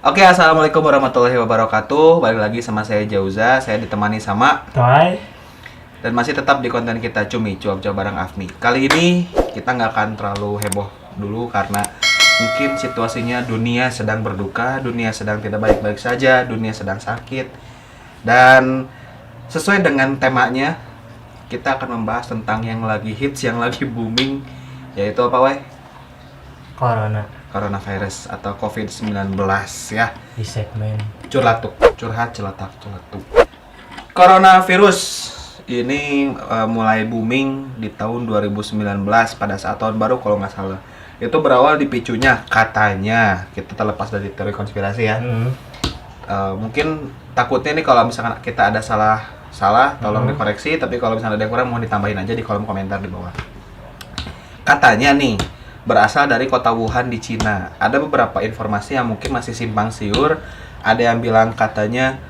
Oke, assalamualaikum warahmatullahi wabarakatuh. Balik lagi sama saya Jauza. Saya ditemani sama Toy. dan masih tetap di konten kita Cumi Cuap-Cuap bareng Afmi. Kali ini kita nggak akan terlalu heboh dulu karena mungkin situasinya dunia sedang berduka, dunia sedang tidak baik-baik saja, dunia sedang sakit. Dan sesuai dengan temanya, kita akan membahas tentang yang lagi hits, yang lagi booming, yaitu apa, weh? Coronavirus atau COVID-19 ya. Di segmen Curhat celatuk. Coronavirus ini mulai booming di tahun 2019 pada saat tahun baru kalau nggak salah. Itu berawal dipicunya katanya, kita terlepas dari teori konspirasi ya. Mungkin takutnya nih kalau misalkan kita ada salah tolong dikoreksi, tapi kalau misalnya ada yang kurang mohon ditambahin aja di kolom komentar di bawah. Katanya nih berasal dari kota Wuhan di Cina. Ada beberapa informasi yang mungkin masih simpang siur. Ada yang bilang katanya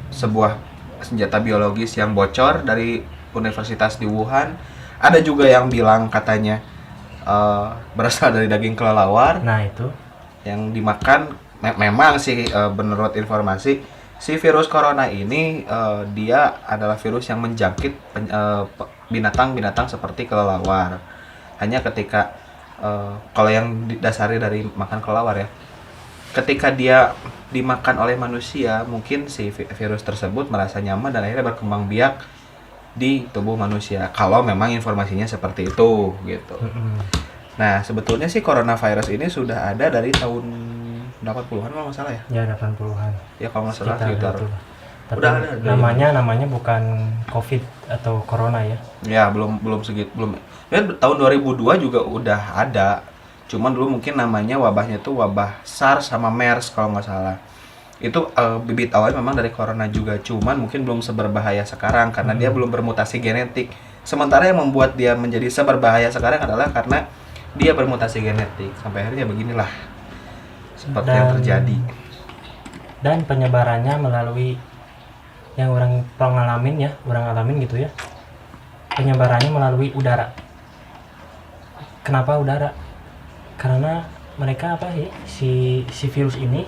sebuah senjata biologis yang bocor dari universitas di Wuhan. Ada juga yang bilang katanya berasal dari daging kelelawar. Nah itu yang dimakan. Memang sih menurut informasi si virus corona ini dia adalah virus yang menjangkit binatang-binatang seperti kelelawar. Hanya ketika kalau yang didasari dari makan kelelawar ya, ketika dia dimakan oleh manusia, mungkin si virus tersebut merasa nyaman dan akhirnya berkembang biak di tubuh manusia. Kalau memang informasinya seperti itu gitu. Nah sebetulnya sih coronavirus ini sudah ada dari tahun 80-an kalau nggak salah ya. ya 80-an. Ya kalau nggak salah sekitar. Tapi Udah ada namanya bukan COVID atau Corona ya. Ya belum ya, tahun 2002 juga udah ada, cuman dulu mungkin namanya wabahnya tuh wabah SARS sama MERS kalau nggak salah. Itu bibit awalnya memang dari corona juga, cuman mungkin belum seberbahaya sekarang karena dia belum bermutasi genetik. Sementara yang membuat dia menjadi seberbahaya sekarang adalah karena dia bermutasi genetik. Sampai akhirnya beginilah seperti yang terjadi. Dan penyebarannya melalui yang orang alamin gitu ya. Penyebarannya melalui udara. Kenapa udara? Karena mereka si virus ini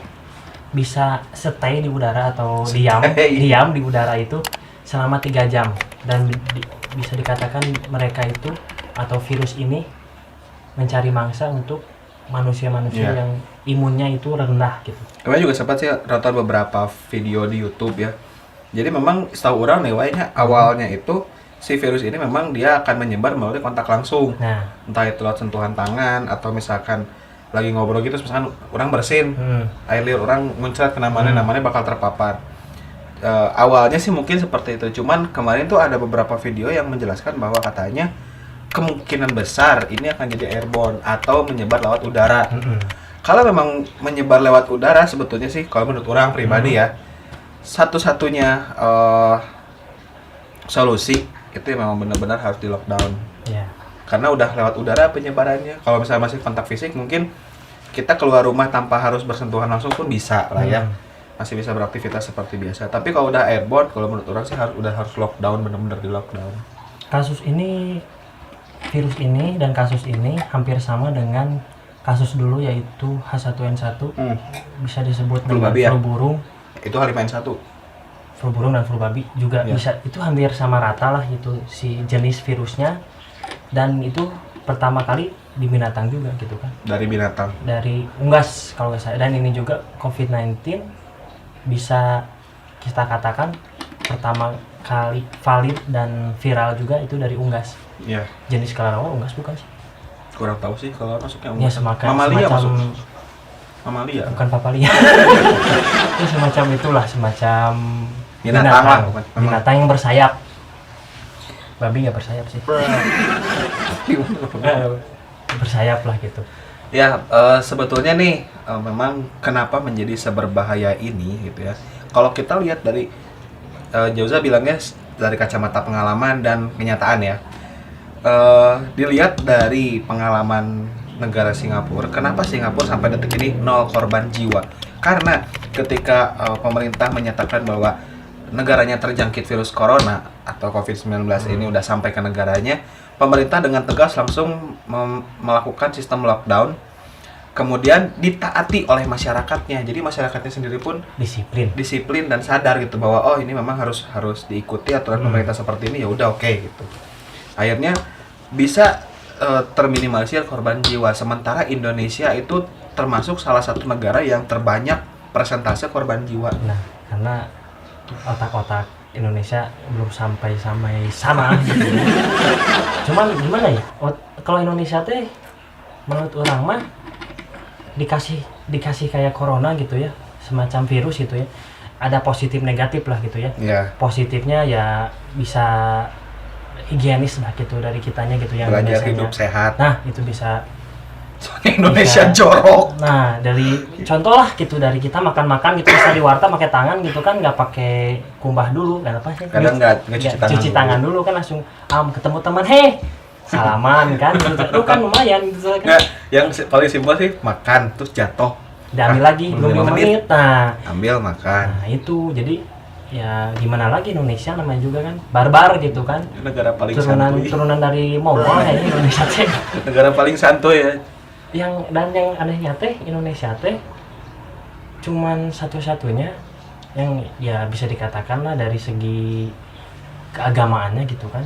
bisa stay di udara atau diam di udara itu selama 3 jam dan bisa dikatakan mereka itu atau virus ini mencari mangsa untuk manusia-manusia yang imunnya itu rendah gitu. Kemarin juga sempat sih nonton beberapa video di YouTube ya. Jadi memang setahu orang nih awalnya itu si virus ini memang dia akan menyebar melalui kontak langsung. Nah, entah itu lewat sentuhan tangan atau misalkan lagi ngobrol gitu, misalkan orang bersin, air liur orang muncrat ke namanya bakal terpapar. Awalnya sih mungkin seperti itu, cuman kemarin tuh ada beberapa video yang menjelaskan bahwa katanya kemungkinan besar ini akan jadi airborne atau menyebar lewat udara. Kalau memang menyebar lewat udara sebetulnya sih kalau menurut orang pribadi ya, satu-satunya solusi itu memang benar-benar harus di lockdown. Karena udah lewat udara penyebarannya. Kalau misalnya masih kontak fisik, mungkin kita keluar rumah tanpa harus bersentuhan langsung pun bisa lah ya. Masih bisa beraktivitas seperti biasa. Tapi kalau udah airborne, kalau menurut orang sih harus lockdown, benar-benar di lockdown. Virus ini dan kasus ini hampir sama dengan kasus dulu yaitu H1N1. Bisa disebut flu dengan babi ya? flu burung. Itu H5N1. Flu burung dan flu babi juga bisa, itu hampir sama rata lah itu si jenis virusnya, dan itu pertama kali di binatang juga gitu kan, Dari binatang. dari unggas kalau nggak salah. Dan ini juga COVID-19 bisa kita katakan pertama kali valid dan viral juga itu dari unggas. Iya. Jenis kelelawar unggas bukan sih? Kurang tahu sih kalau masuknya Ya mamalia semacam masuk. Mamalia. bukan papalia. Itu semacam Binatang lah, bukan. Memang. Binatang yang bersayap. Babi nggak bersayap sih. Bersayap lah gitu. Ya, sebetulnya nih memang kenapa menjadi seberbahaya ini gitu ya. Kalau kita lihat dari Jauza bilangnya dari kacamata pengalaman dan kenyataan ya. Dilihat dari pengalaman negara Singapura, kenapa Singapura sampai detik ini 0 korban jiwa? Karena ketika pemerintah menyatakan bahwa negaranya terjangkit virus corona atau COVID-19 ini udah sampai ke negaranya, pemerintah dengan tegas langsung melakukan sistem lockdown, kemudian ditaati oleh masyarakatnya. Jadi masyarakatnya sendiri pun disiplin dan sadar gitu bahwa oh ini memang harus diikuti aturan pemerintah seperti ini, ya udah oke gitu. Akhirnya bisa terminimalisir korban jiwa. Sementara Indonesia itu termasuk salah satu negara yang terbanyak persentase korban jiwa. Nah, karena otak-otak Indonesia belum sampai sana gitu. Cuman gimana ya? Kalau Indonesia teh menurut orang mah dikasih kayak corona gitu ya, semacam virus gitu ya. Ada positif negatif lah gitu ya. Yeah. Positifnya ya bisa higienis lah gitu dari kitanya gitu yang belajar hidup sehat. Nah, itu bisa soalnya Indonesia jorok. Nah, dari contoh lah gitu, dari kita makan gitu bisa di warteg pakai tangan gitu kan, nggak pakai kumbah dulu, nggak apa sih? Kadang nggak cuci tangan dulu kan, langsung ketemu teman, heh salaman kan, itu kan lumayan gitu kan. Nggak, yang paling simpel sih makan terus jatuh. Diambil lagi 5 menit. Nah, ambil makan. Nah, itu jadi ya gimana lagi, Indonesia namanya juga kan barbar gitu kan. Negara paling santuy. Turunan dari Mongol ya Indonesia teh. Negara paling santuy ya. Yang anehnya teh Indonesia teh cuman satu-satunya yang ya bisa dikatakan lah dari segi keagamaannya gitu kan,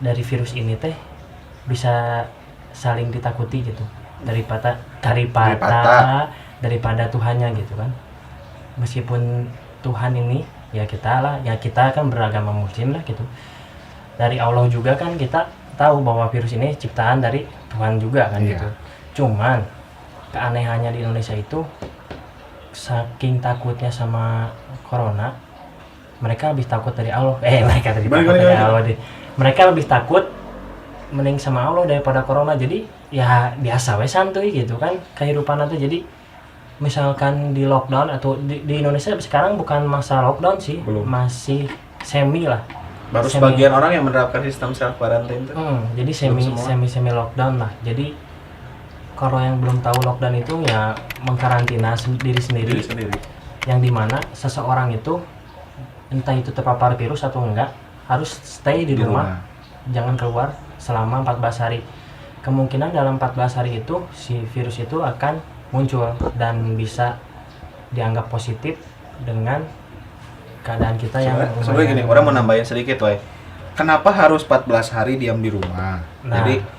dari virus ini teh bisa saling ditakuti gitu daripada Tuhannya gitu kan. Meskipun Tuhan ini ya kita kan beragama Muslim lah gitu, dari Allah juga kan kita tahu bahwa virus ini ciptaan dari Tuhan juga kan gitu. Cuman keanehannya di Indonesia itu saking takutnya sama corona, mereka lebih takut dari Allah. Mereka lebih takut mending sama Allah daripada corona. Jadi ya biasa we santuy gitu kan kehidupan itu. Jadi misalkan di lockdown atau di Indonesia sekarang bukan masa lockdown sih, belum. Masih semi lah. Baru sebagian orang yang menerapkan sistem self quarantine itu. Jadi semi lockdown lah. Jadi kalau yang belum tahu lockdown itu ya mengkarantina diri sendiri. Yang dimana seseorang itu entah itu terpapar virus atau enggak harus stay di rumah. Jangan keluar selama 14 hari. Kemungkinan dalam 14 hari itu si virus itu akan muncul dan bisa dianggap positif dengan keadaan kita yang sebenarnya gini, orang mau nambahin sedikit woy. Kenapa harus 14 hari diam di rumah? Jadi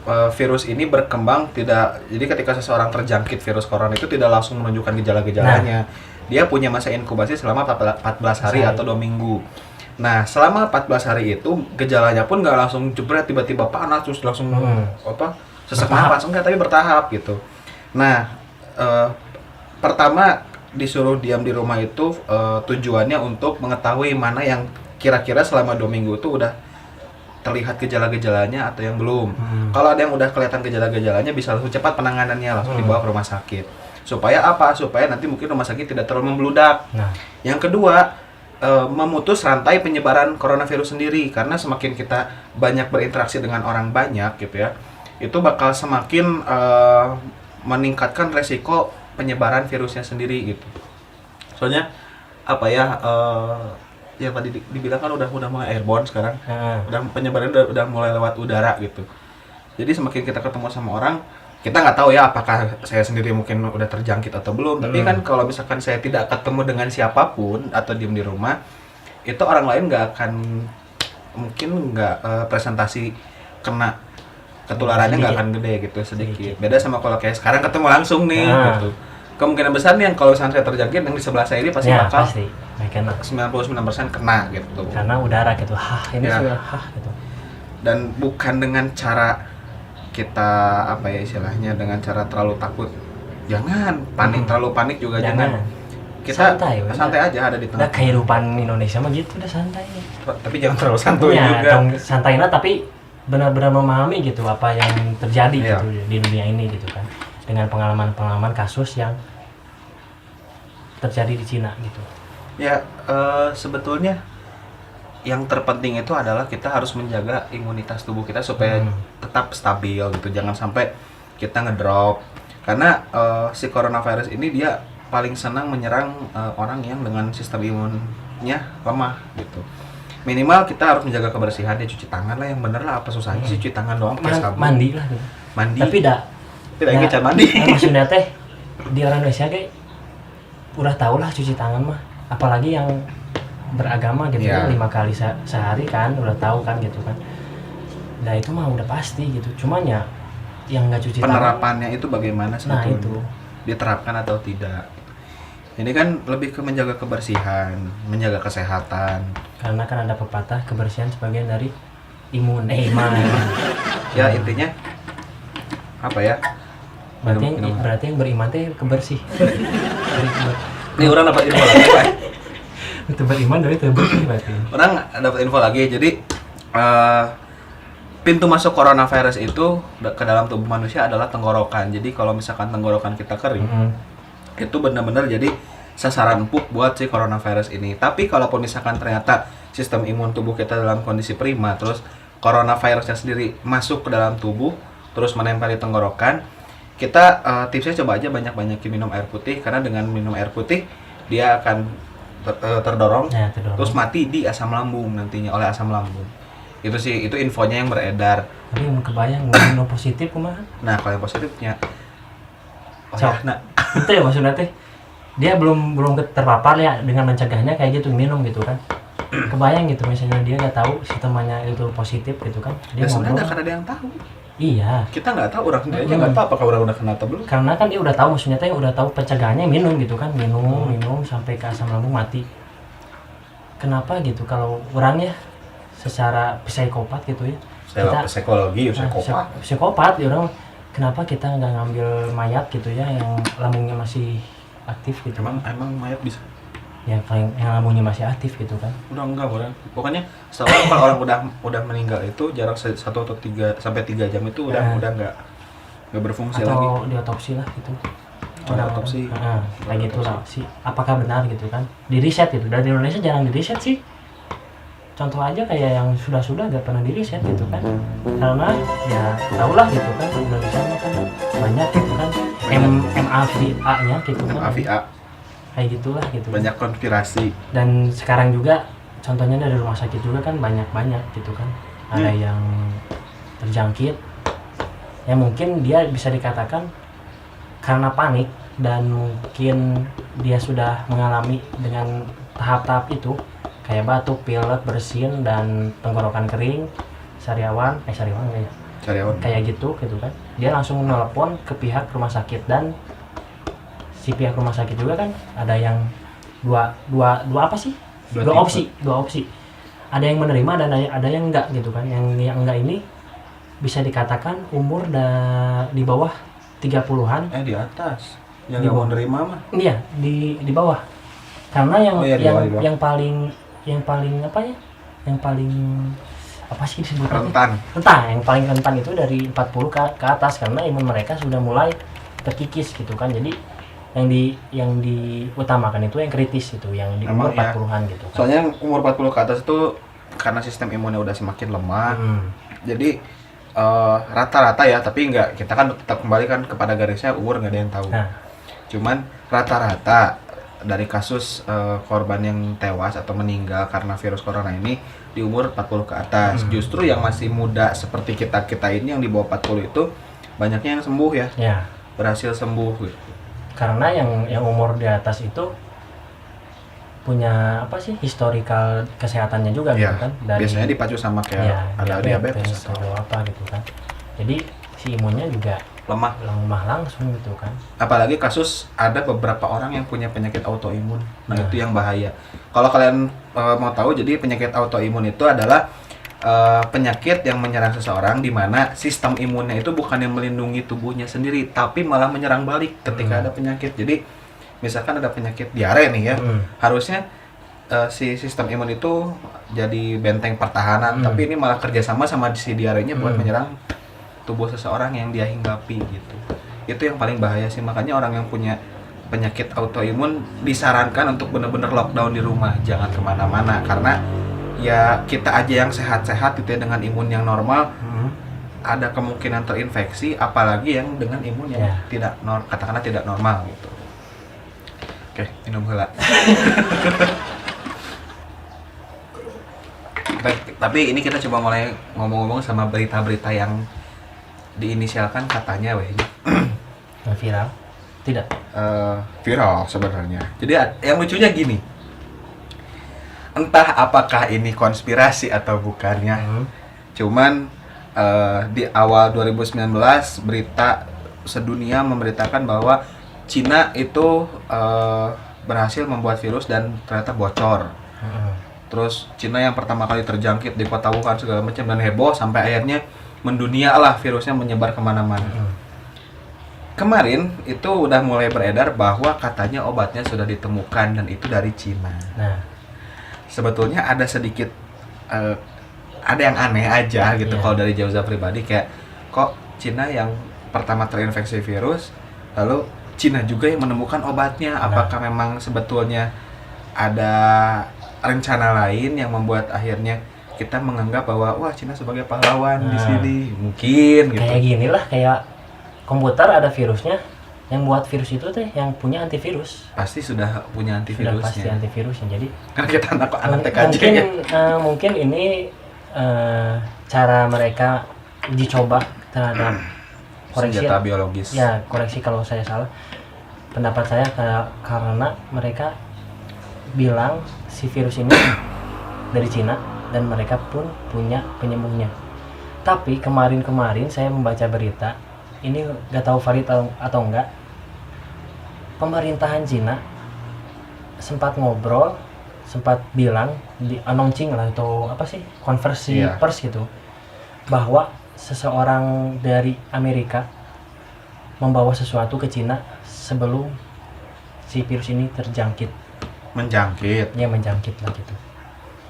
virus ini berkembang jadi ketika seseorang terjangkit virus corona itu tidak langsung menunjukkan gejala-gejalanya. Dia punya masa inkubasi selama 14 hari atau 2 minggu. Nah, selama 14 hari itu gejalanya pun nggak langsung jebret tiba-tiba panas terus langsung sesak napas, enggak, tapi bertahap gitu. Nah, pertama disuruh diam di rumah itu tujuannya untuk mengetahui mana yang kira-kira selama 2 minggu itu udah terlihat gejala-gejalanya atau yang belum. Kalau ada yang udah kelihatan gejala-gejalanya bisa langsung cepat penanganannya, langsung dibawa ke rumah sakit. Supaya apa? Supaya nanti mungkin rumah sakit tidak terlalu membludak. Yang kedua, memutus rantai penyebaran coronavirus sendiri, karena semakin kita banyak berinteraksi dengan orang banyak gitu ya, itu bakal semakin meningkatkan resiko penyebaran virusnya sendiri gitu. Soalnya apa ya, yang tadi dibilang kan udah mulai airborne sekarang, udah penyebarannya udah mulai lewat udara gitu. Jadi semakin kita ketemu sama orang, kita nggak tahu ya apakah saya sendiri mungkin udah terjangkit atau belum. Tapi kan kalau misalkan saya tidak ketemu dengan siapapun atau diem di rumah, itu orang lain mungkin nggak presentasi kena ketularannya nggak akan gede gitu, sedikit. Beda sama kalau kayak sekarang ketemu langsung nih gitu. Kemungkinan besar nih yang kalau misalnya saya terjangkit, yang di sebelah saya ini pasti bakal 99% kena gitu. Karena udara gitu, gitu. Dan bukan dengan cara kita istilahnya dengan cara terlalu takut. Jangan panik, terlalu panik juga jangan. kita santai aja ada di Nah, tengah. kehidupan Indonesia mah gitu udah santai. Tapi jangan terlalu santuy Ya, juga. santainya tapi benar-benar memahami gitu apa yang terjadi Iya. gitu di dunia ini gitu kan. Dengan pengalaman-pengalaman kasus yang terjadi di Cina gitu. Ya, sebetulnya yang terpenting itu adalah kita harus menjaga imunitas tubuh kita supaya tetap stabil gitu. Jangan sampai kita ngedrop. Karena si coronavirus ini dia paling senang menyerang orang yang dengan sistem imunnya lemah gitu. Minimal kita harus menjaga kebersihan, ya cuci tangan lah yang bener lah, apa susahnya sih cuci tangan doang pakai sabun. Mandi lah gitu. Mandi. Tapi tidak ingin cara mandi. Maksudnya teh di orang Indonesia kayak udah tau lah cuci tangan mah. Apalagi yang beragama gitu Iya. kan 5 kali sehari kan udah tahu kan gitu kan. Nah itu mah udah pasti gitu. Cuman ya yang nggak cuci tangan. Penerapannya itu bagaimana Nah sebetulnya? itu. Diterapkan atau tidak? Ini kan lebih ke menjaga kebersihan, menjaga kesehatan. Karena kan ada pepatah kebersihan sebagian dari iman. Ya intinya apa ya? Berarti yang beriman teh kebersih. Ini orang dapat info lagi, Pak. Itu beriman dari kebersih berarti. Orang dapat info lagi. Jadi pintu masuk coronavirus itu ke dalam tubuh manusia adalah tenggorokan. Jadi kalau misalkan tenggorokan kita kering, itu benar-benar jadi sasaran empuk buat si coronavirus ini. Tapi kalaupun misalkan ternyata sistem imun tubuh kita dalam kondisi prima, terus coronavirusnya sendiri masuk ke dalam tubuh, terus menempel di tenggorokan, kita tipsnya coba aja banyak-banyakin minum air putih, karena dengan minum air putih dia akan terdorong, Ya, terus mati di asam lambung nantinya oleh asam lambung. Itu sih, itu infonya yang beredar. Tapi yang kebayang minum positif kumaha? Nah kalau yang positifnya, nah Itu ya maksudnya teh dia belum terpapar ya, dengan mencegahnya kayak gitu minum gitu kan. Kebayang gitu misalnya dia nggak tahu sistemnya itu positif gitu kan. Dia ya sebenarnya ngobrol. nggak akan ada yang tahu. Iya. Kita nggak tahu, orang dia aja nggak tahu apakah orang udah kena atau belum. Karena kan dia udah tahu maksudnya teh udah tahu pencegahannya minum gitu kan. Minum sampai ke asam lambung mati. Kenapa gitu kalau orangnya secara psikopat gitu ya. Psikologi, Psikopat ya orang, kenapa kita nggak ngambil mayat gitu ya yang lambungnya masih aktif gitu. Emang mayat bisa? Yang lambungnya masih aktif gitu kan. Udah enggak, orang. Pokoknya selalu kalau orang udah meninggal itu jarak 1 atau 3 sampai 3 jam itu udah nggak berfungsi lagi. Atau diotopsi lah gitu. Otopsi. Kayak gitu lah sih. Apakah benar gitu kan? Di riset gitu. Dari Indonesia jarang di riset sih. Contoh aja kayak yang sudah gak pernah di riset gitu kan. Karena ya tau lah gitu kan Indonesia kan banyak gitu kan. MAVA-nya gitu kan. MAVA. Kayak gitulah gitu. Banyak konspirasi. Dan sekarang juga contohnya dari rumah sakit juga kan banyak gitu kan. Ada yang terjangkit. Ya mungkin dia bisa dikatakan karena panik dan mungkin dia sudah mengalami dengan tahap-tahap itu kayak batuk, pilek, bersin dan tenggorokan kering, sariawan kayak gitu kan. Dia langsung nelpon ke pihak rumah sakit dan si pihak rumah sakit juga kan ada yang dua apa sih? Dua opsi. Ada yang menerima dan ada yang enggak gitu kan. Yang enggak ini bisa dikatakan umur di bawah 30-an. Di atas. Yang Di nggak mau bawah. nerima mah. Iya, di bawah. Karena di bawah. yang paling apa ya? Yang paling apa sih disebutnya? Rentan. Yang paling rentan itu dari 40 ke atas karena imun mereka sudah mulai terkikis gitu kan. Jadi yang diutamakan itu yang kritis itu, yang di umur 40-an gitu kan. Soalnya umur 40 ke atas itu karena sistem imunnya udah semakin lemah. Jadi rata-rata ya, tapi enggak, kita kan tetap kembali kan kepada garisnya umur nggak ada yang tahu. Cuman rata-rata dari kasus korban yang tewas atau meninggal karena virus corona ini di umur 40 ke atas. Justru yang masih muda seperti kita ini yang di bawah 40 itu banyaknya yang sembuh ya. Berhasil sembuh gitu. Karena yang umur di atas itu punya apa sih historikal kesehatannya juga gitu kan. Biasanya dipacu sama kayak ada diabetes atau apa gitu kan. Jadi si imunnya juga lemah langsung gitu kan. Apalagi kasus ada beberapa orang yang punya penyakit autoimun. Nah, itu yang bahaya. Kalau kalian mau tahu, jadi penyakit autoimun itu adalah penyakit yang menyerang seseorang di mana sistem imunnya itu bukan yang melindungi tubuhnya sendiri, tapi malah menyerang balik ketika ada penyakit. Jadi misalkan ada penyakit diare nih ya, Mm. harusnya si sistem imun itu jadi benteng pertahanan, tapi ini malah kerjasama sama si diarenya buat menyerang tubuh seseorang yang dia hinggapi gitu. Itu yang paling bahaya sih, makanya orang yang punya penyakit autoimun disarankan untuk benar-benar lockdown di rumah, jangan kemana-mana, karena ya kita aja yang sehat-sehat gitu ya dengan imun yang normal ada kemungkinan terinfeksi, apalagi yang dengan imun yang katakanlah tidak normal gitu. Oke, minum heula. Tapi ini kita coba mulai ngomong-ngomong sama berita-berita yang diinisialkan katanya Viral? Tidak. Viral sebenarnya. Jadi yang lucunya gini, entah apakah ini konspirasi atau bukannya, cuman di awal 2019 berita sedunia memberitakan bahwa Cina itu berhasil membuat virus dan ternyata bocor. Terus Cina yang pertama kali terjangkit di kota Wuhan segala macam dan heboh sampai akhirnya mendunia lah, virusnya menyebar kemana-mana. Kemarin itu udah mulai beredar bahwa katanya obatnya sudah ditemukan dan itu dari Cina. Nah, sebetulnya ada sedikit ada yang aneh aja gitu kalau dari Jauza pribadi, kayak kok Cina yang pertama terinfeksi virus lalu Cina juga yang menemukan obatnya. Apakah memang sebetulnya ada rencana lain yang membuat akhirnya kita menganggap bahwa wah Cina sebagai pahlawan di sini, mungkin gitu. Kayak gini lah, kayak komputer ada virusnya, yang buat virus itu teh yang punya antivirus. Pasti sudah punya antivirusnya. Sudah pasti antivirusnya. Jadi karena kita anak TKJ mungkin ya. Mungkin ini cara mereka uji coba terhadap koreksi senjata biologis. Ya, koreksi kalau saya salah. Pendapat saya karena mereka bilang si virus ini dari Cina dan mereka pun punya penyembuhnya. Tapi kemarin saya membaca berita, ini nggak tahu valid atau enggak, pemerintahan Cina sempat ngobrol, sempat bilang di announcing lah atau apa sih, konversi pers gitu, bahwa seseorang dari Amerika membawa sesuatu ke Cina sebelum si virus ini menjangkit lah gitu.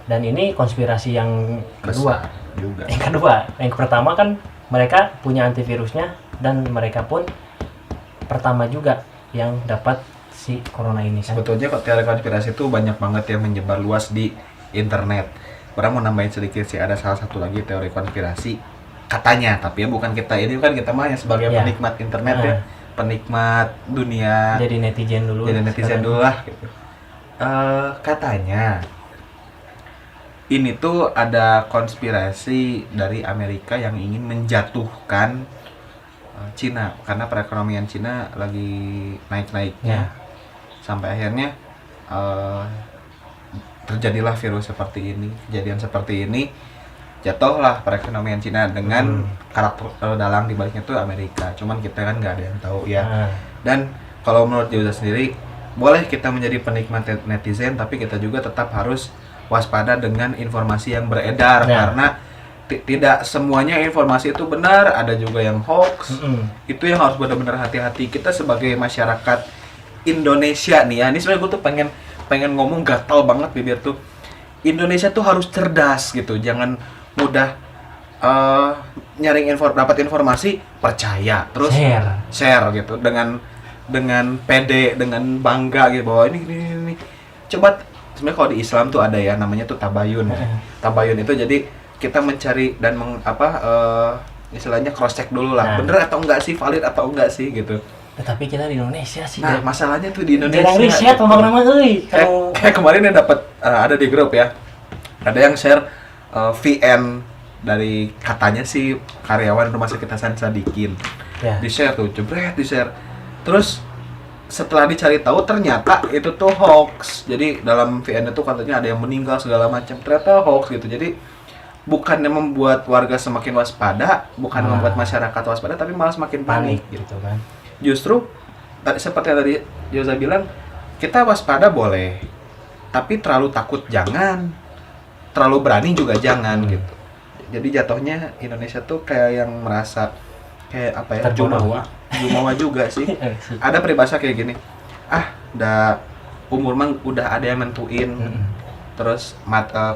Dan ini konspirasi yang kedua juga. Yang pertama kan mereka punya antivirusnya dan mereka pun pertama juga yang dapat si corona ini kan. Sebetulnya kok teori konspirasi itu banyak banget yang menyebar luas di internet. Orang mau nambahin sedikit sih, ada salah satu lagi teori konspirasi katanya, tapi ya bukan kita ini, kan kita mah yang sebagai penikmat internet ya, penikmat dunia. Jadi netizen dulu lah gitu. Katanya ini tuh ada konspirasi dari Amerika yang ingin menjatuhkan Cina karena perekonomian Cina lagi naik-naiknya. Sampai akhirnya terjadilah virus seperti ini, kejadian seperti ini, jatuhlah perekonomian Cina dengan karakter dalang di baliknya tuh Amerika. Cuman kita kan nggak ada yang tahu ya. Dan kalau menurut Jauza sendiri, boleh kita menjadi penikmat netizen, tapi kita juga tetap harus waspada dengan informasi yang beredar karena tidak semuanya informasi itu benar, ada juga yang hoax. Itu yang harus benar-benar hati-hati. Kita sebagai masyarakat Indonesia nih ya, ini sebenarnya gue tuh pengen ngomong gatal banget bibir tuh. Indonesia tuh harus cerdas gitu, jangan mudah nyaring dapat informasi percaya terus share gitu dengan pede, dengan bangga gitu bahwa ini. Coba sebenarnya kalau di Islam tuh ada ya namanya tuh tabayun. Tabayun itu jadi kita mencari dan istilahnya cross check dulu lah, bener atau enggak sih, valid atau enggak sih gitu. Tapi kita di Indonesia sih. Nah, masalahnya tuh di Indonesia. Jarang riset ngomong nama euy. Kayak kemarin yang dapat ada di grup ya. Ada yang share VN dari katanya sih karyawan Rumah Sakit Hasan Sadikin. Di-share tuh, jebret di-share. Terus setelah dicari tahu ternyata itu tuh hoax. Jadi dalam VN itu katanya ada yang meninggal segala macam. Ternyata hoax gitu. Jadi bukannya membuat warga semakin waspada, bukan membuat masyarakat waspada, tapi malah semakin panik gitu kan. Justru seperti yang tadi Jauza bilang, kita waspada boleh, tapi terlalu takut jangan, terlalu berani juga jangan gitu. Jadi jatuhnya Indonesia tuh kayak yang merasa kayak apa ya, jumawa juga sih. Ada peribahasa kayak gini, udah umur mah udah ada yang nentuin. Terus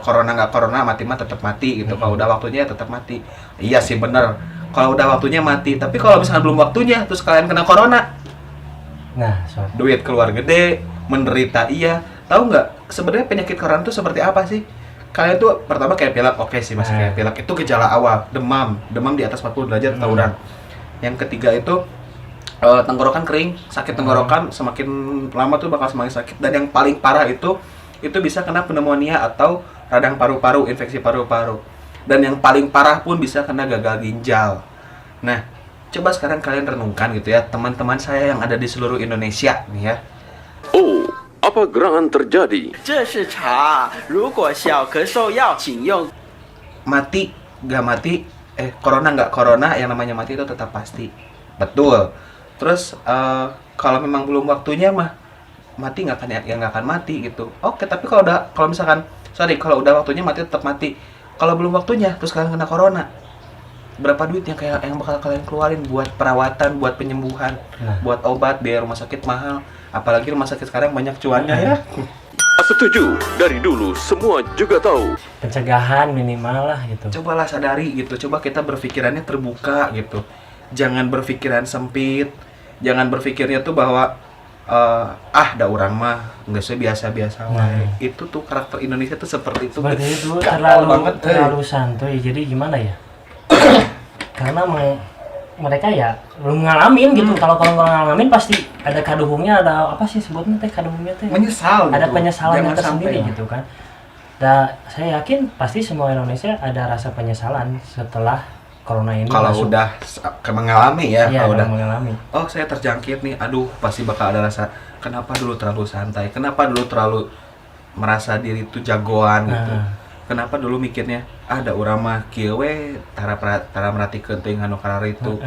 corona nggak corona, mati mah tetap mati gitu. Kalau udah waktunya tetap mati. Iya sih bener. Kalau udah waktunya mati. Tapi kalau misalnya belum waktunya, terus kalian kena corona, Nah, duit keluar gede, menderita iya. Tahu nggak sebenarnya penyakit corona itu seperti apa sih? Kalian tuh pertama kayak pilek, oke sih masih kayak pilek. Itu gejala awal, demam di atas 40 derajat tawuran. Yang ketiga itu tenggorokan kering, sakit tenggorokan semakin lama tuh bakal semakin sakit. Dan yang paling parah itu bisa kena pneumonia atau radang paru-paru, infeksi paru-paru. Dan yang paling parah pun bisa kena gagal ginjal. Nah, coba sekarang kalian renungkan gitu ya, teman-teman saya yang ada di seluruh Indonesia nih ya. Oh, apa gerangan terjadi? 这是茶，如果小咳嗽药，请用 Mati, gak mati, corona nggak corona, yang namanya mati itu tetap pasti. Betul. Terus kalau memang belum waktunya mah mati nggak akan mati gitu. Oke, tapi kalau udah waktunya mati tetap mati. Kalau belum waktunya terus kalian kena corona, berapa duit yang bakal kalian keluarin buat perawatan, buat penyembuhan, buat obat, biaya rumah sakit mahal. Apalagi rumah sakit sekarang banyak cuannya ya. Setuju, dari dulu semua juga tahu. pencegahan minimal lah gitu. Cobalah sadari gitu, coba kita berpikirannya terbuka gitu. Jangan berpikiran sempit, jangan berpikirnya tuh bahwa dah orang mah nggak biasa-biasa wae. Itu tuh karakter Indonesia tuh seperti itu. Seperti itu Gampang banget, terlalu santuy. Jadi gimana ya? Karena mereka ya belum ngalamin gitu. Kalau ngalamin pasti ada kaduhungnya, ada apa sih sebutnya teh kaduhungnya teh? Menyesal Ada gitu. penyesalannya Jangan tersendiri sampai, gitu kan. Dan saya yakin pasti semua Indonesia ada rasa penyesalan setelah corona ini kalau masuk. udah mengalami ya, Iya, kalau udah mengalami. oh saya terjangkit nih, aduh pasti bakal ada rasa kenapa dulu terlalu santai, kenapa dulu terlalu merasa diri itu jagoan gitu, kenapa dulu mikirnya ada urang mah kieu we tara meratikeun teuing anu karar itu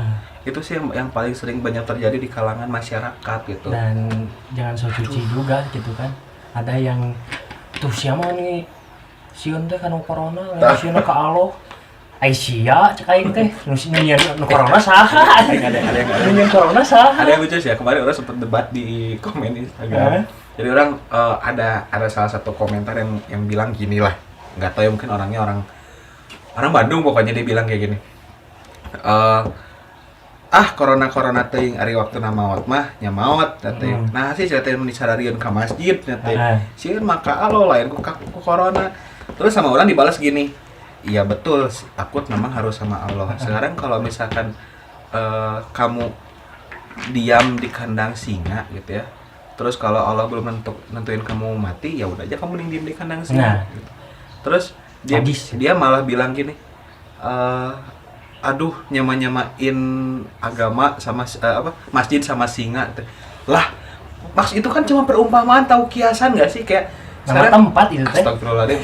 sih yang paling sering banyak terjadi di kalangan masyarakat gitu. Dan jangan so cuci juga gitu kan. Ada yang tuh siapa nih sieun teh kanu corona, sieun ka Allah. Ai sia cek aing teh nu corona saha? Ada yang Nu corona saha? ada yang lucu sih ya, kemarin orang sempat debat di komen Instagram. Jadi orang ada salah satu komentar yang bilang gini lah, nggak tahu ya, mungkin orang Bandung pokoknya dia bilang kayak gini. Corona teuing ari waktuna maot mah nya maot teh. Nah sih cerita mun disadarian ka masjid nya teh. Sieun maka alo lain ku corona. Terus sama orang dibalas gini. Iya betul, takut memang harus sama Allah. Sekarang kalau misalkan kamu diam di kandang singa gitu ya. Terus kalau Allah belum nentuin kamu mati, ya udah aja kamu diam di kandang singa. Gitu. Terus dia malah bilang gini. Aduh nyamain agama sama masjid sama singa lah, maksud itu kan cuma perumpamaan, tahu kiasan nggak sih, kayak nama tempat itu teh. Astagfirullahaladzim.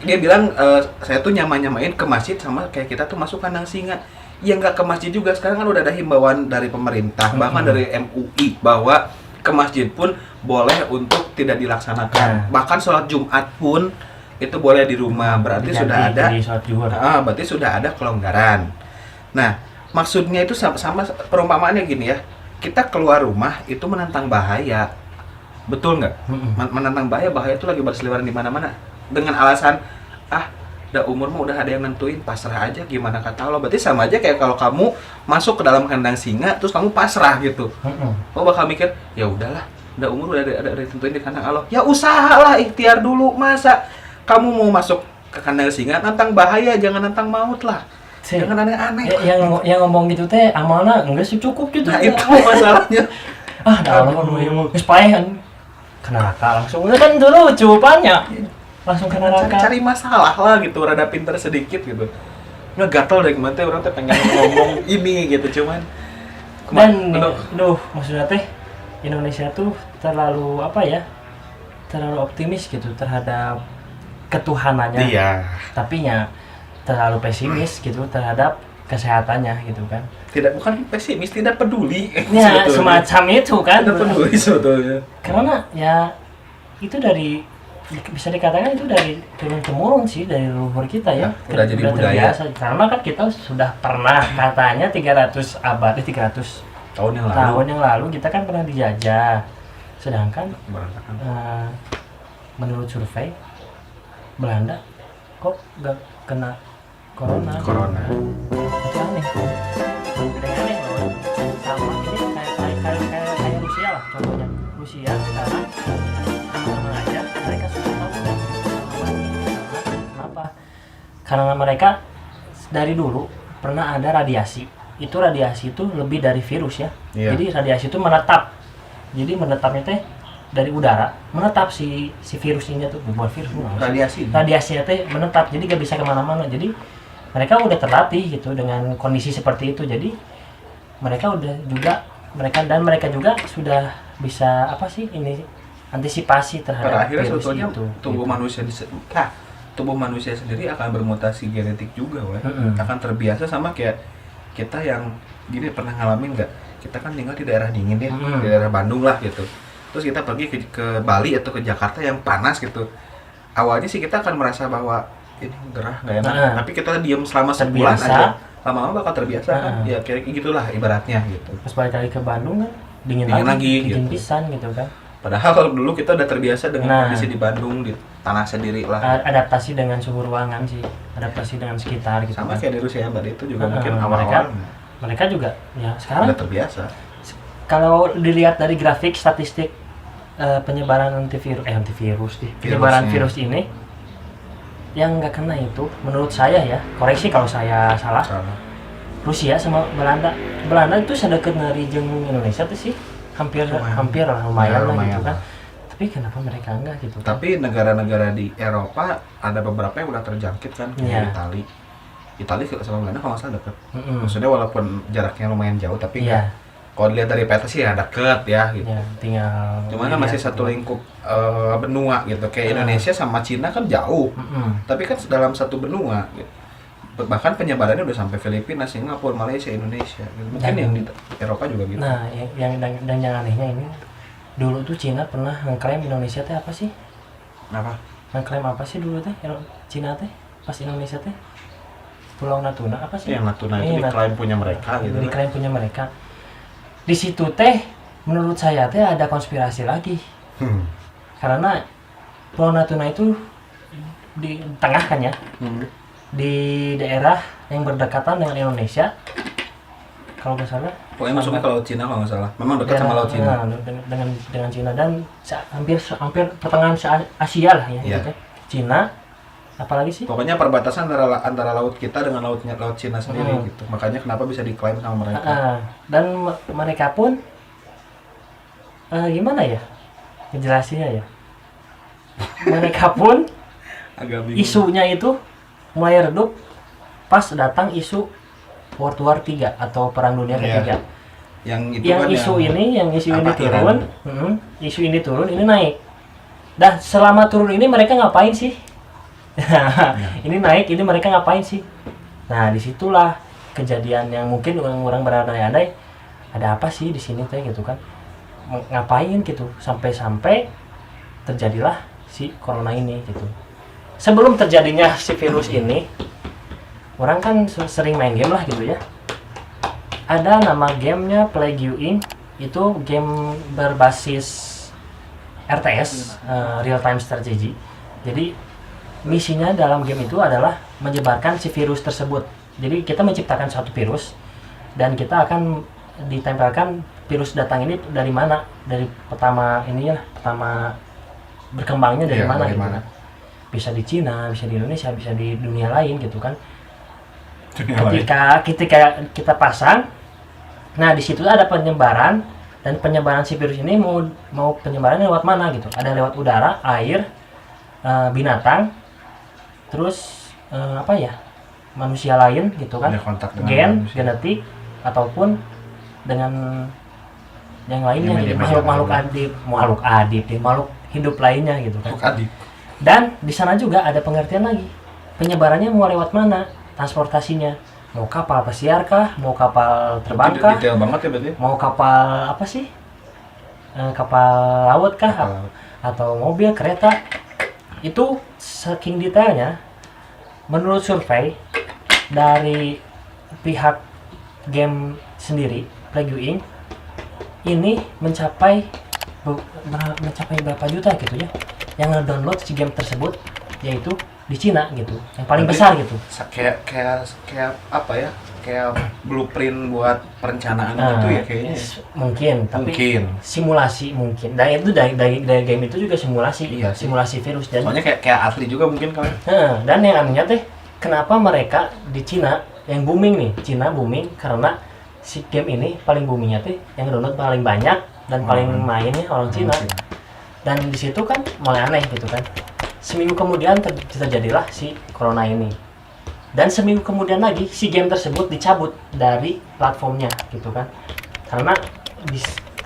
Dia bilang saya tuh nyamain ke masjid sama kayak kita tuh masuk kandang singa. Ya nggak ke masjid juga, sekarang kan udah ada himbauan dari pemerintah, bahkan dari MUI bahwa ke masjid pun boleh untuk tidak dilaksanakan. Bahkan sholat Jumat pun itu boleh di rumah, berarti sudah ada berarti sudah ada kelonggaran. Nah, maksudnya itu sama perumpamaannya gini ya. Kita keluar rumah itu menantang bahaya. Betul nggak? Menantang bahaya itu lagi berseliweran di mana-mana. Dengan alasan, udah umur mah udah ada yang nentuin, pasrah aja gimana kata Allah. Berarti sama aja kayak kalau kamu masuk ke dalam kandang singa, terus kamu pasrah gitu. Kau bakal mikir, ya udahlah, udah umur udah ada ditentuin di kandang Allah. Ya usahalah, ikhtiar dulu. Masa kamu mau masuk ke kandang singa, nantang bahaya, jangan nantang maut lah. Jangan aneh-aneh. Yang ngomong gitu teh amalna enggak sih cukup gitu. Nah itu masalahnya. Dah Allah nu geus paehan ke neraka langsung. Kan dulu cupannya langsung ke neraka. Cari masalah lah gitu, rada pinter sedikit gitu. Ngegatel deh kemana teh orang teh pengen ngomong ini gitu, cuman dan maksudnya teh Indonesia tuh terlalu terlalu optimis gitu terhadap ketuhanannya. Iya. Tapi terlalu pesimis gitu terhadap kesehatannya gitu kan. Bukan pesimis, tidak peduli. Ya semacam itu kan. Tidak peduli sebetulnya. Karena ya itu bisa dikatakan itu dari turun temurun sih, dari leluhur kita ya. Udah jadi budaya. Terbiasa. Karena kan kita sudah pernah katanya 300 tahun yang lalu kita kan pernah dijajah Sedangkan Berantakan. menurut survei Belanda kok gak kena corona. Corona. Itu aneh. Ada yang aneh loh. Sama ini kayak Rusia lah contohnya. Rusia sekarang aman-aman aja, mereka sudah tahu kan kenapa? Karena mereka dari dulu pernah ada radiasi. Itu radiasi itu lebih dari virus ya. Iya. Jadi radiasi itu menetap. Jadi menetapnya teh dari udara, menetap si virus ini tuh, bukan virus, Radiasi. radiasinya teh menetap, jadi gak bisa kemana-mana. Jadi mereka udah terlatih gitu dengan kondisi seperti itu. Jadi mereka udah juga mereka juga sudah bisa apa sih ini antisipasi Pada terhadap akhirnya virus sebetulnya itu. tubuh gitu. manusia tubuh manusia sendiri akan bermutasi genetik juga, weh. Mm-mm. Akan terbiasa sama kayak kita yang gini, pernah ngalamin nggak? Kita kan tinggal di daerah dingin ya, di daerah Bandung lah gitu. Terus kita pergi ke Bali atau ke Jakarta yang panas gitu. Awalnya sih kita akan merasa bahwa ini gerah nggak enak, tapi kita diam selama sebulan Terbiasa. aja, lama-lama bakal terbiasa kan. Ya kayak gitulah ibaratnya gitu. Pas balik lagi ke Bandung kan dingin Dingin lagi, dingin gitu. pisan gitu kan. Padahal kalau dulu kita udah terbiasa dengan Nah. kondisi di Bandung, di tanah sendiri lah. Adaptasi dengan suhu ruangan sih, adaptasi dengan sekitar gitu Sama kan. kayak di Rusia yang tadi itu juga mungkin mereka awal-awal mereka juga ya sekarang udah terbiasa. kalau dilihat dari grafik statistik penyebaran antivirus penyebaran virus ini yang nggak kena itu menurut saya ya, koreksi kalau saya salah, Sama. Rusia sama Belanda itu sedekat dari jeung Indonesia tuh sih hampir lah lumayan lah gitu kan. Tapi kenapa mereka enggak gitu kan? Tapi negara-negara di Eropa ada beberapa yang udah terjangkit kan, Iya. kayak Itali sama Belanda kalau nggak salah deket. Mm-mm. Maksudnya walaupun jaraknya lumayan jauh, tapi Iya. kalau dilihat dari peta sih ya deket ya gitu. Ya, tinggal Cuman kan masih dilihat satu gitu. lingkup benua gitu. Kayak Indonesia sama Cina kan jauh. Mm-mm. Tapi kan dalam satu benua gitu. Bahkan penyebarannya udah sampai Filipina, Singapura, Malaysia, Indonesia gitu. Mungkin yang di Eropa juga gitu. Nah, dan yang anehnya ini dulu tuh Cina pernah mengklaim Indonesia teh apa sih? Kenapa? Mengklaim apa sih dulu teh? Cina teh pas Indonesia teh Pulau Natuna apa sih? Yang Natuna itu Iya, diklaim punya mereka gitu. diklaim punya mereka. Di situ teh menurut saya teh ada konspirasi lagi. Karena Pulau Natuna itu di tengah kan ya, di daerah yang berdekatan dengan Indonesia. Kalau nggak salah. Pokoknya masuknya ke Laut Cina kalau nggak salah. Memang dekat sama Laut Cina. Nah, dengan Cina dan hampir pertengahan Asia lah ya. Iya. Gitu ya. Cina, apalagi sih? Pokoknya perbatasan antara laut kita dengan laut Cina sendiri gitu. Makanya kenapa bisa diklaim sama mereka. Dan mereka pun gimana ya ngejelasinnya ya? Mereka pun Agak bingung. isunya itu mulai redup pas datang isu World War 3 atau Perang Dunia Ketiga. Yang itu Yang kan isu ini apa, turun, isu ini turun, ini naik. Dah selama turun ini mereka ngapain sih? Ini naik, ini mereka ngapain sih? Nah disitulah kejadian yang mungkin orang berandai-andai ada apa sih di sini teh gitu kan? Ngapain gitu sampai terjadilah si corona ini gitu. Sebelum terjadinya si virus ini, orang kan sering main game lah gitu ya. Ada nama gamenya Plague Inc. Itu game berbasis RTS, real time strategy. Jadi misinya dalam game itu adalah menyebarkan si virus tersebut. Jadi kita menciptakan satu virus dan kita akan ditempelkan virus datang ini dari mana? Dari pertama berkembangnya dari mana gitu kan. Bisa di Cina, bisa di Indonesia, bisa di dunia lain gitu kan. Ketika kita pasang, nah di situ ada penyebaran dan penyebaran si virus ini mau penyebarannya lewat mana gitu? Ada lewat udara, air, binatang, terus manusia lain gitu kan? kontak dengan Gen, manusia. genetik ataupun dengan yang lainnya, Media- gitu. media makhluk hidup lainnya gitu kan. Adik. Dan di sana juga ada pengertian lagi. Penyebarannya mau lewat mana? Transportasinya. Mau kapal pesiar kah? Mau kapal terbang kah? Detail banget ya berarti. Mau kapal apa sih? Kapal laut kah? Kapal. Atau mobil, kereta? Itu saking detailnya. Menurut survei dari pihak game sendiri, Plague Inc. ini mencapai mencapai berapa juta gitu ya yang ngedownload si game tersebut, yaitu di Cina gitu, yang paling Berarti besar gitu. Kayak apa ya? Kayak blueprint buat perencanaan gitu ya kayaknya. Mungkin, tapi Mungkin. simulasi mungkin. Dan itu dari game itu juga simulasi, Iya sih. simulasi virus. Dan Soalnya kayak asli juga mungkin kalian. dan yang anehnya teh, kenapa mereka di Cina yang booming nih, Cina booming karena si game ini paling boomingnya teh yang download paling banyak dan paling mainnya orang Cina. Dan di situ kan mulai aneh gitu kan. Seminggu kemudian terjadilah si corona ini. Dan seminggu kemudian lagi si game tersebut dicabut dari platformnya gitu kan. Karena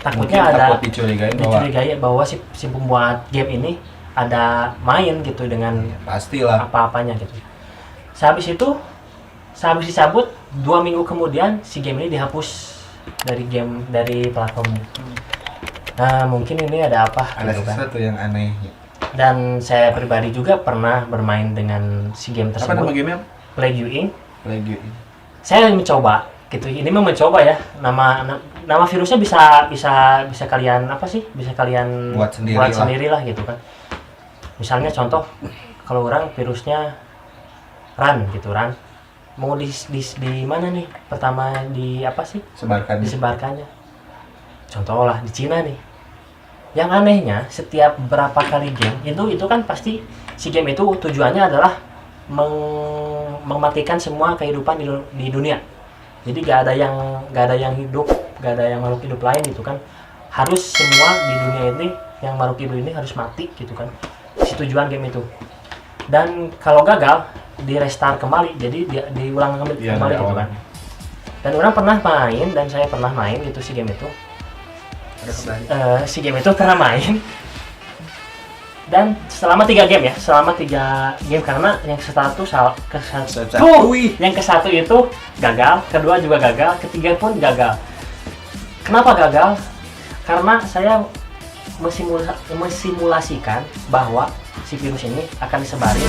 takutnya Mungkin ada takut dicurigai bahwa si pembuat game ini ada main gitu dengan pastilah. apa-apanya gitu. Sehabis dicabut 2 minggu kemudian si game ini dihapus dari platformnya. Nah mungkin ini ada apa Ada gitu kan. sesuatu yang aneh. Dan saya pribadi juga pernah bermain dengan si game Apa nama tersebut, gamenya? Plague You Inc. Lagi. Saya mencoba gitu. Ini memang mencoba ya. Nama virusnya bisa kalian apa sih? Bisa kalian Buat sendiri lah. lah gitu kan. Misalnya contoh kalau orang virusnya Ran gitu, Ran. Mau di mana nih? Pertama di apa sih? Sebarkan. Disebarkannya. Contoh lah di Cina nih. Yang anehnya setiap berapa kali game itu kan pasti si game itu tujuannya adalah mematikan semua kehidupan di dunia. Jadi gak ada yang hidup, gak ada yang makhluk hidup lain gitu kan. Harus semua di dunia ini yang makhluk hidup ini harus mati gitu kan. Si tujuan game itu. Dan kalau gagal di restart kembali, jadi diulang kembali gitu kan. Dan orang pernah main dan saya pernah main gitu si game itu. Si game itu pernah main dan selama 3 game karena yang yang ke satu itu gagal, kedua juga gagal, ketiga pun gagal. Kenapa gagal? Karena saya mensimulasikan bahwa si virus ini akan disebarin